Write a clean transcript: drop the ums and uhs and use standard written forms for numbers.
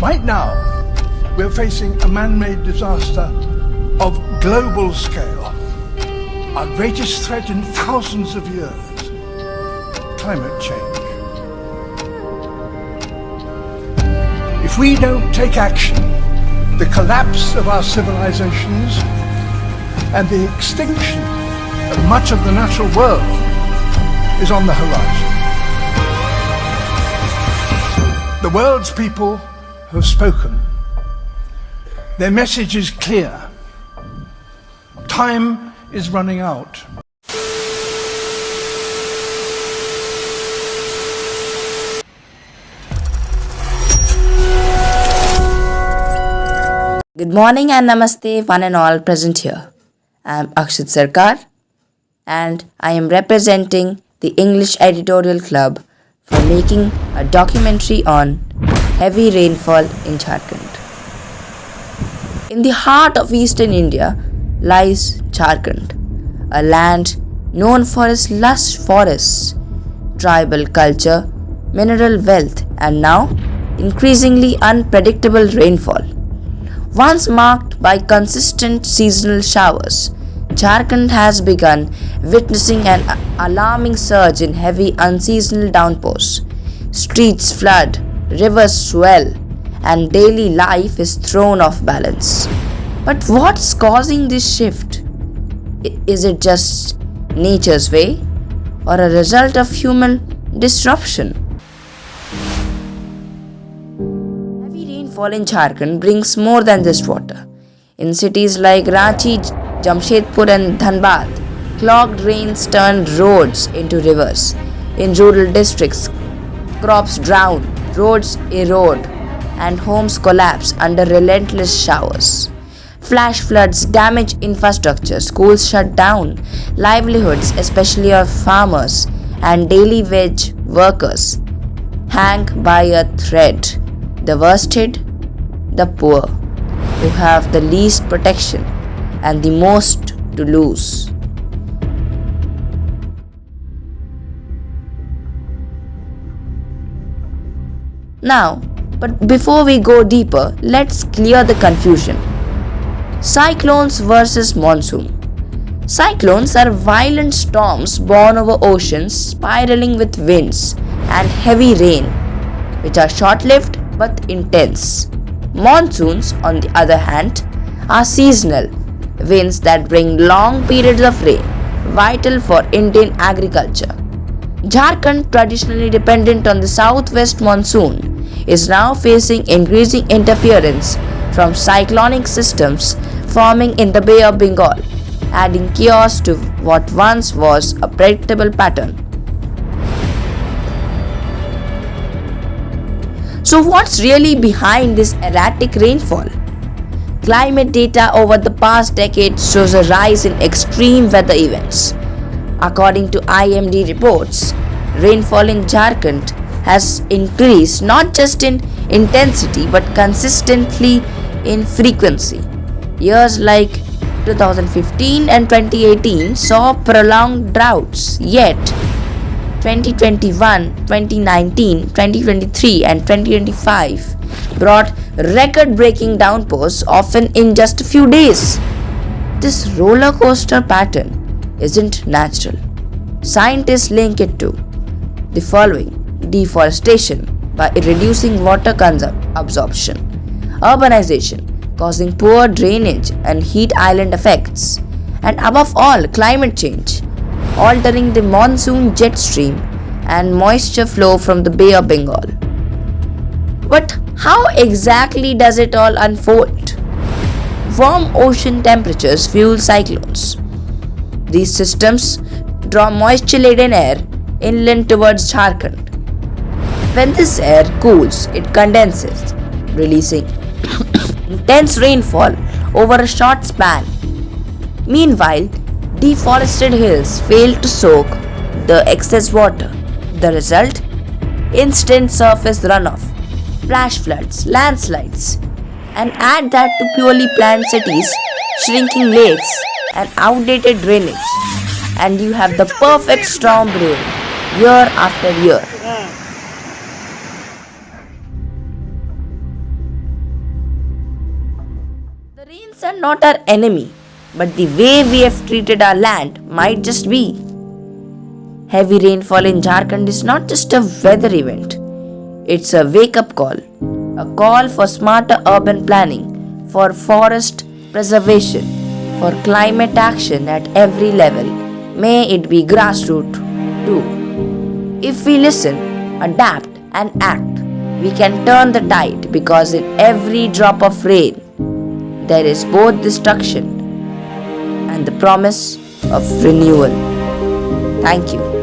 Right now, we're facing a man-made disaster of global scale. Our greatest threat in thousands of years, climate change. If we don't take action, the collapse of our civilizations and the extinction of much of the natural world is on the horizon. The world's people have spoken. Their message is clear. Time is running out. Good morning and namaste, one and all present here. I am Akshit Sarkar and I am representing the English Editorial Club for making a documentary on heavy rainfall in Jharkhand. In the heart of eastern India lies Jharkhand, a land known for its lush forests, tribal culture, mineral wealth, and now increasingly unpredictable rainfall. Once marked by consistent seasonal showers, Jharkhand has begun witnessing an alarming surge in heavy unseasonal downpours. Streets flood, rivers swell, and daily life is thrown off balance. But what's causing this shift? Is it just nature's way or a result of human disruption? Heavy rainfall in Jharkhand brings more than just water. In cities like Ranchi, Jamshedpur and Dhanbad, clogged rains turn roads into rivers. In rural districts, crops drown, roads erode, and homes collapse under relentless showers. Flash floods damage infrastructure, schools shut down, livelihoods, especially of farmers and daily wage workers, hang by a thread. The worst hit? The poor, who have the least protection and the most to lose. Now, but before we go deeper, let's clear the confusion. Cyclones versus monsoon. Cyclones are violent storms born over oceans, spiraling with winds and heavy rain, which are short-lived but intense. Monsoons, on the other hand, are seasonal winds that bring long periods of rain, vital for Indian agriculture. Jharkhand, traditionally dependent on the southwest monsoon, is now facing increasing interference from cyclonic systems forming in the Bay of Bengal, adding chaos to what once was a predictable pattern. So what's really behind this erratic rainfall? Climate data over the past decade shows a rise in extreme weather events. According to IMD reports, rainfall in Jharkhand has increased not just in intensity but consistently in frequency. Years like 2015 and 2018 saw prolonged droughts, yet 2021, 2019, 2023 and 2025 brought record-breaking downpours, often in just a few days. This roller coaster pattern isn't natural. Scientists link it to the following: deforestation by reducing water absorption, urbanization causing poor drainage and heat island effects, and above all, climate change altering the monsoon jet stream and moisture flow from the Bay of Bengal. But how exactly does it all unfold? Warm ocean temperatures fuel cyclones. These systems draw moisture-laden air inland towards Jharkhand. When this air cools, it condenses, releasing intense rainfall over a short span. Meanwhile, deforested hills fail to soak the excess water. The result? Instant surface runoff, flash floods, landslides, and add that to purely planned cities, shrinking lakes, and outdated drainage, and you have the perfect storm brewing year after year. Rains are not our enemy, but the way we have treated our land might just be. Heavy rainfall in Jharkhand is not just a weather event, it's a wake up call, a call for smarter urban planning, for forest preservation, for climate action at every level. May it be grassroots too. If we listen, adapt, and act, we can turn the tide because in every drop of rain, there is both destruction and the promise of renewal. Thank you.